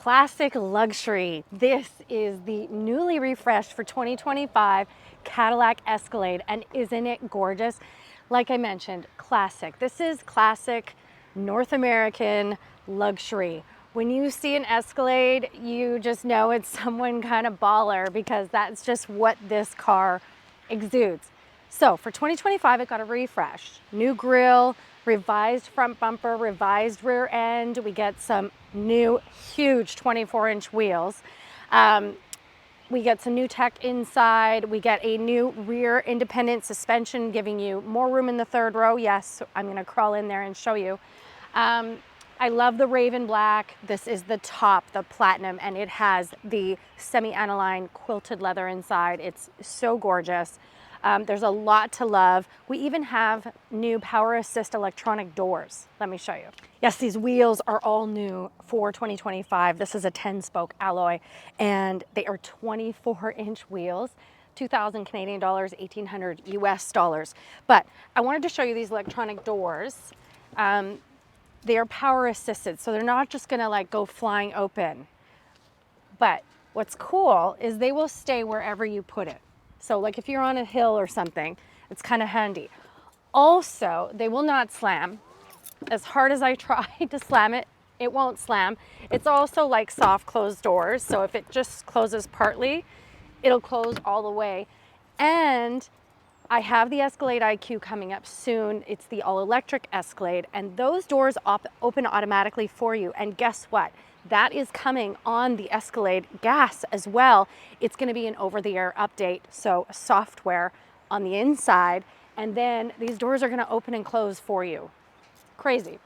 Classic luxury. This is the newly refreshed for 2025 Cadillac Escalade, and isn't it gorgeous? Like I mentioned, classic. This is classic North American luxury. When you see an Escalade, you just know it's someone kind of baller, because that's just what this car exudes. So for 2025, it got a refresh. New grille, revised front bumper, revised rear end. We get some new huge 24-inch wheels. We get some new tech inside. We get a new rear independent suspension, giving you more room in the third row. Yes, I'm gonna crawl in there and show you. I love the Raven Black. This is the top, the platinum, and it has the semi-aniline quilted leather inside. It's so gorgeous. There's a lot to love. We even have new power assist electronic doors. Let me show you. Yes, these wheels are all new for 2025. This is a 10-spoke alloy, and they are 24-inch wheels. 2,000 Canadian dollars, 1,800 US dollars. But I wanted to show you these electronic doors. They are power assisted, so they're not just gonna like go flying open. But what's cool is they will stay wherever you put it. So like if you're on a hill or something, it's kind of handy. Also, they will not slam. As hard as I try to slam it, it won't slam. It's also like soft closed doors. So if it just closes partly, it'll close all the way. And I have the Escalade IQ coming up soon. It's the all-electric Escalade, and those doors open automatically for you. And guess what? That is coming on the Escalade gas as well. It's gonna be an over-the-air update, so software on the inside, and then these doors are gonna open and close for you. Crazy.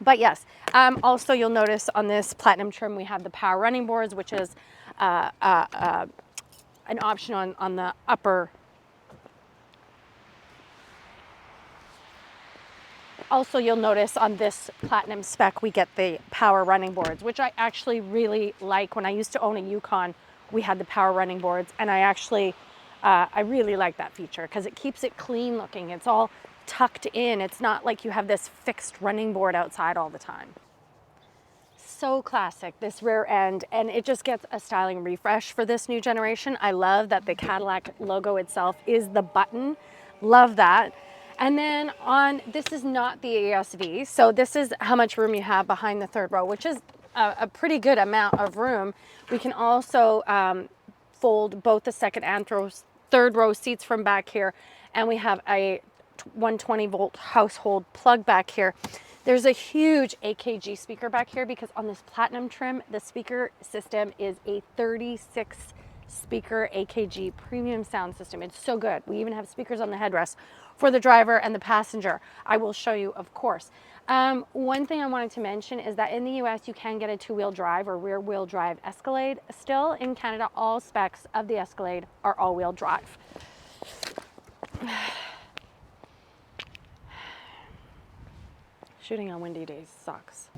But yes, also you'll notice on this platinum trim, we have the power running boards, which is an option on the upper. Also, you'll notice on this platinum spec, we get the power running boards, which I actually really like. When I used to own a Yukon, we had the power running boards, and I really like that feature because it keeps it clean looking. It's all tucked in. It's not like you have this fixed running board outside all the time. So classic, this rear end, and it just gets a styling refresh for this new generation. I love that the Cadillac logo itself is the button. Love that. And then this is not the ASV, so this is how much room you have behind the third row, which is a pretty good amount of room. We can also fold both the second and third row seats from back here, and we have a 120-volt household plug back here. There's a huge AKG speaker back here, because on this platinum trim, the speaker system is a 36 speaker AKG premium sound system. It's so good. We even have speakers on the headrest for the driver and the passenger. I will show you, of course. One thing I wanted to mention is that in the US, you can get a two-wheel drive or rear-wheel drive Escalade. Still, in Canada, all specs of the Escalade are all-wheel drive. Shooting on windy days sucks.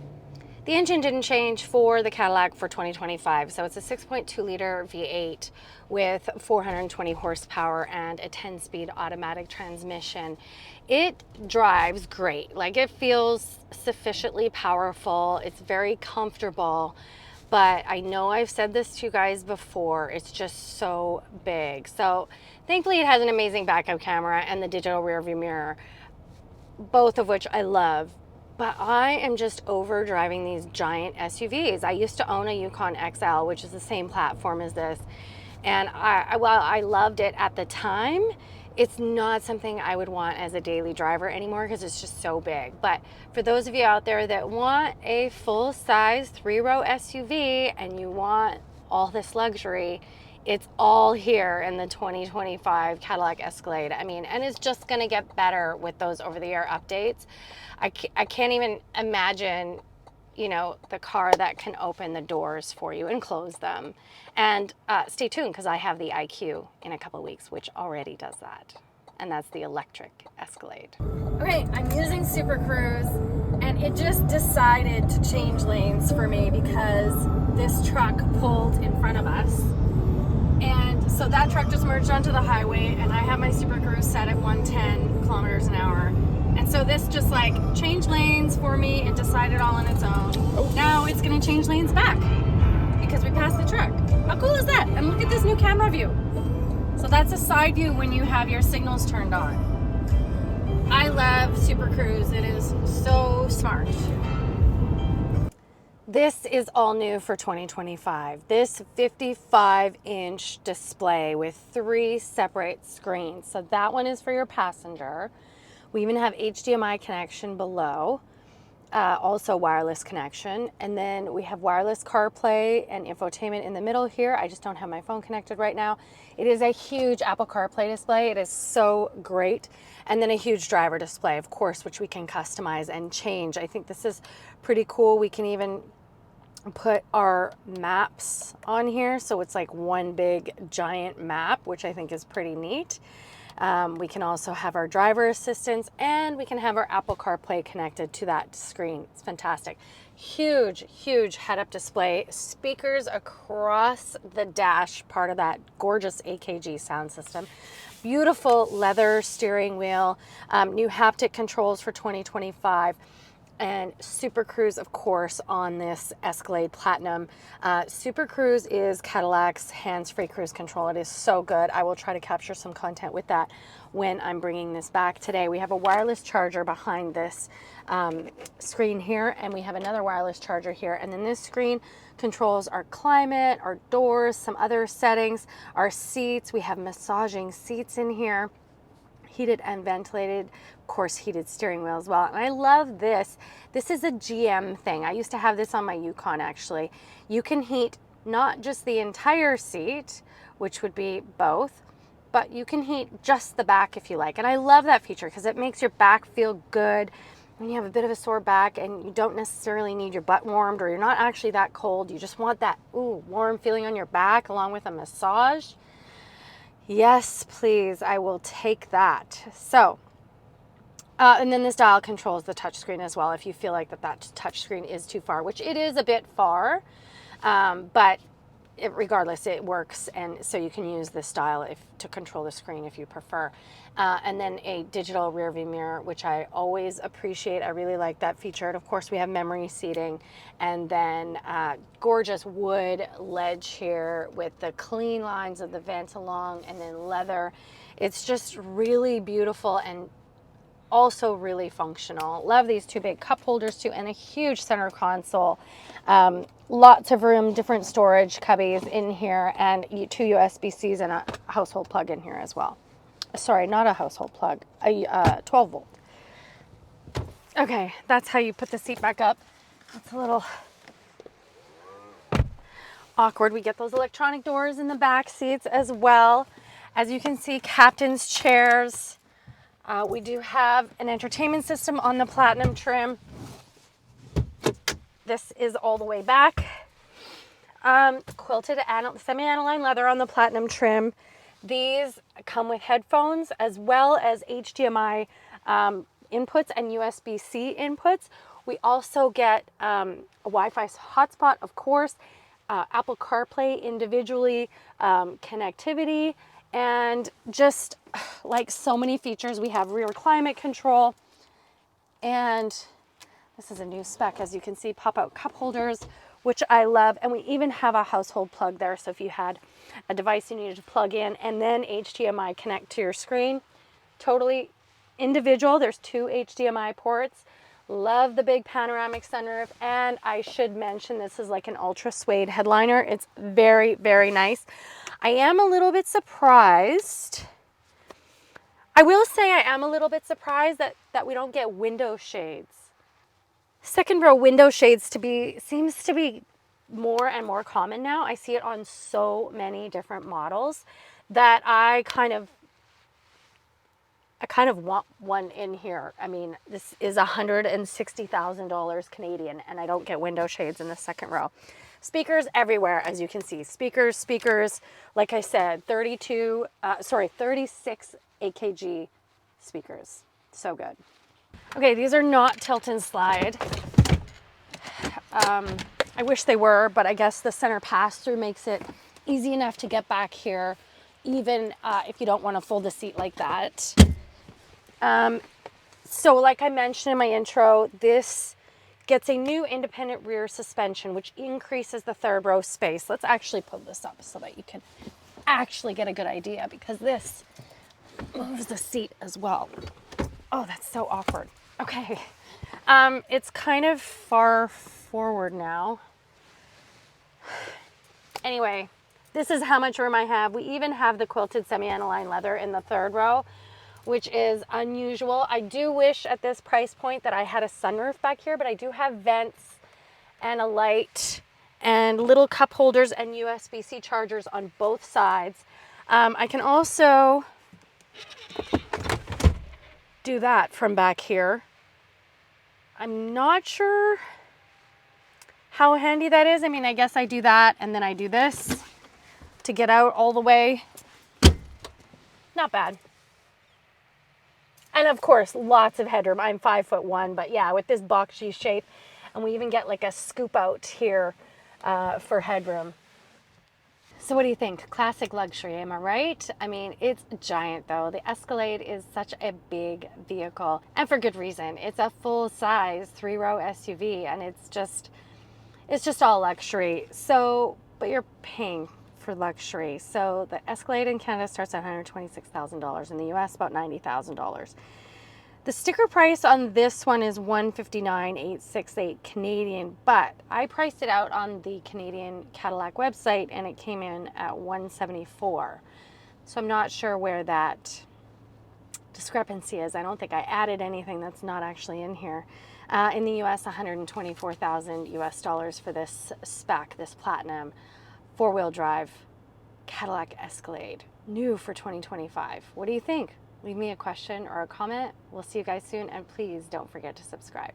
The engine didn't change for the Cadillac for 2025, so it's a 6.2 liter V8 with 420 horsepower and a 10-speed automatic transmission. It drives great. Like, it feels sufficiently powerful. It's very comfortable, but I know I've said this to you guys before, it's just so big. So thankfully it has an amazing backup camera and the digital rear view mirror, both of which I love. But I am just over driving these giant SUVs. I used to own a Yukon XL, which is the same platform as this. And while I loved it at the time, it's not something I would want as a daily driver anymore, because it's just so big. But for those of you out there that want a full-size 3-row SUV and you want all this luxury, it's all here in the 2025 Cadillac Escalade. I mean, and it's just gonna get better with those over-the-air updates. I can't even imagine, you know, the car that can open the doors for you and close them. And stay tuned, because I have the IQ in a couple of weeks, which already does that. And that's the electric Escalade. Okay, I'm using Super Cruise, and it just decided to change lanes for me because this truck pulled in front of us. And so that truck just merged onto the highway, and I have my Super Cruise set at 110 kilometers an hour. And so this just like changed lanes for me. It decided all on its own. Now it's gonna change lanes back. because we passed the truck. How cool is that? And look at this new camera view. So that's a side view when you have your signals turned on. I love Super Cruise. It is so smart. This is all new for 2025. This 55-inch display with 3 separate screens. So that one is for your passenger. We even have HDMI connection below, also wireless connection. And then we have wireless CarPlay and infotainment in the middle here. I just don't have my phone connected right now. It is a huge Apple CarPlay display. It is so great. And then a huge driver display, of course, which we can customize and change. I think this is pretty cool. We can even put our maps on here, so it's like one big giant map, which I think is pretty neat. We can also have our driver assistance, and we can have our Apple CarPlay connected to that screen. It's fantastic. Huge head-up display, speakers across the dash, part of that gorgeous AKG sound system. Beautiful leather steering wheel, new haptic controls for 2025. And Super Cruise, of course, on this Escalade Platinum. Super Cruise is Cadillac's hands-free cruise control. It is so good. I will try to capture some content with that when I'm bringing this back today. We have a wireless charger behind this screen here, and we have another wireless charger here. And then this screen controls our climate, our doors, some other settings, our seats. We have massaging seats in here. Heated and ventilated, of course, heated steering wheel as well. And I love this. This is a GM thing. I used to have this on my Yukon, actually. You can heat not just the entire seat, which would be both, but you can heat just the back if you like. And I love that feature because it makes your back feel good. When you have a bit of a sore back and you don't necessarily need your butt warmed, or you're not actually that cold, you just want that warm feeling on your back along with a massage. Yes, please, I will take that. So, and then this dial controls the touchscreen as well if you feel like that touchscreen is too far, which it is a bit far, but regardless, it works, and so you can use this dial to control the screen if you prefer. And then a digital rear view mirror, which I always appreciate. I really like that feature. And of course, we have memory seating, and then gorgeous wood ledge here with the clean lines of the vent along, and then leather. It's just really beautiful and also really functional. Love these 2 big cup holders too, and a huge center console. Lots of room, different storage cubbies in here, and 2 USB-Cs and a household plug in here as well. Sorry, not a household plug, a 12 volt. Okay, that's how you put the seat back up. It's a little awkward. We get those electronic doors in the back seats as well. As you can see, captain's chairs. We do have an entertainment system on the Platinum trim. This is all the way back. Quilted semi-aniline leather on the Platinum trim. These come with headphones as well as HDMI inputs and USB-C inputs. We also get a Wi-Fi hotspot, of course, Apple CarPlay individually, connectivity, and just like so many features. We have rear climate control, and this is a new spec, as you can see, pop-out cup holders, which I love. And we even have a household plug there, so if you had a device you needed to plug in and then HDMI connect to your screen, totally individual. There's 2 HDMI ports. Love the big panoramic sunroof, and I should mention this is like an ultra suede headliner. It's very, very nice. I am a little bit surprised. I will say I am a little bit surprised that we don't get window shades. Second row window shades seems to be more and more common now. I see it on so many different models that I kind of want one in here. I mean, this is $160,000 Canadian, and I don't get window shades in the second row. Speakers everywhere, as you can see. Speakers. Like I said, 36 AKG speakers. So good. Okay, these are not tilt and slide. I wish they were, but I guess the center pass-through makes it easy enough to get back here, even if you don't want to fold the seat like that. So like I mentioned in my intro, this Gets a new independent rear suspension, which increases the third row space. Let's actually pull this up so that you can actually get a good idea, because this moves the seat as well. Oh, that's so awkward. Okay. It's kind of far forward now. Anyway, this is how much room I have. We even have the quilted semi-aniline leather in the third row, which is unusual. I do wish at this price point that I had a sunroof back here, but I do have vents and a light and little cup holders and USB-C chargers on both sides. I can also do that from back here. I'm not sure how handy that is. I mean, I guess I do that and then I do this to get out all the way. Not bad. And of course, lots of headroom. I'm 5'1", but yeah, with this boxy shape, and we even get like a scoop out here for headroom. So what do you think? Classic luxury, am I right? I mean, it's giant though. The Escalade is such a big vehicle, and for good reason. It's a full-size 3-row SUV, and it's just all luxury. So, but you're paying for luxury. So the Escalade in Canada starts at $126,000. In the US, about $90,000. The sticker price on this one is $159,868 Canadian, but I priced it out on the Canadian Cadillac website and it came in at $174. So I'm not sure where that discrepancy is. I don't think I added anything that's not actually in here. In the US, $124,000 US dollars for this spec, this platinum 4-wheel drive Cadillac Escalade, new for 2025. What do you think? Leave me a question or a comment. We'll see you guys soon, and please don't forget to subscribe.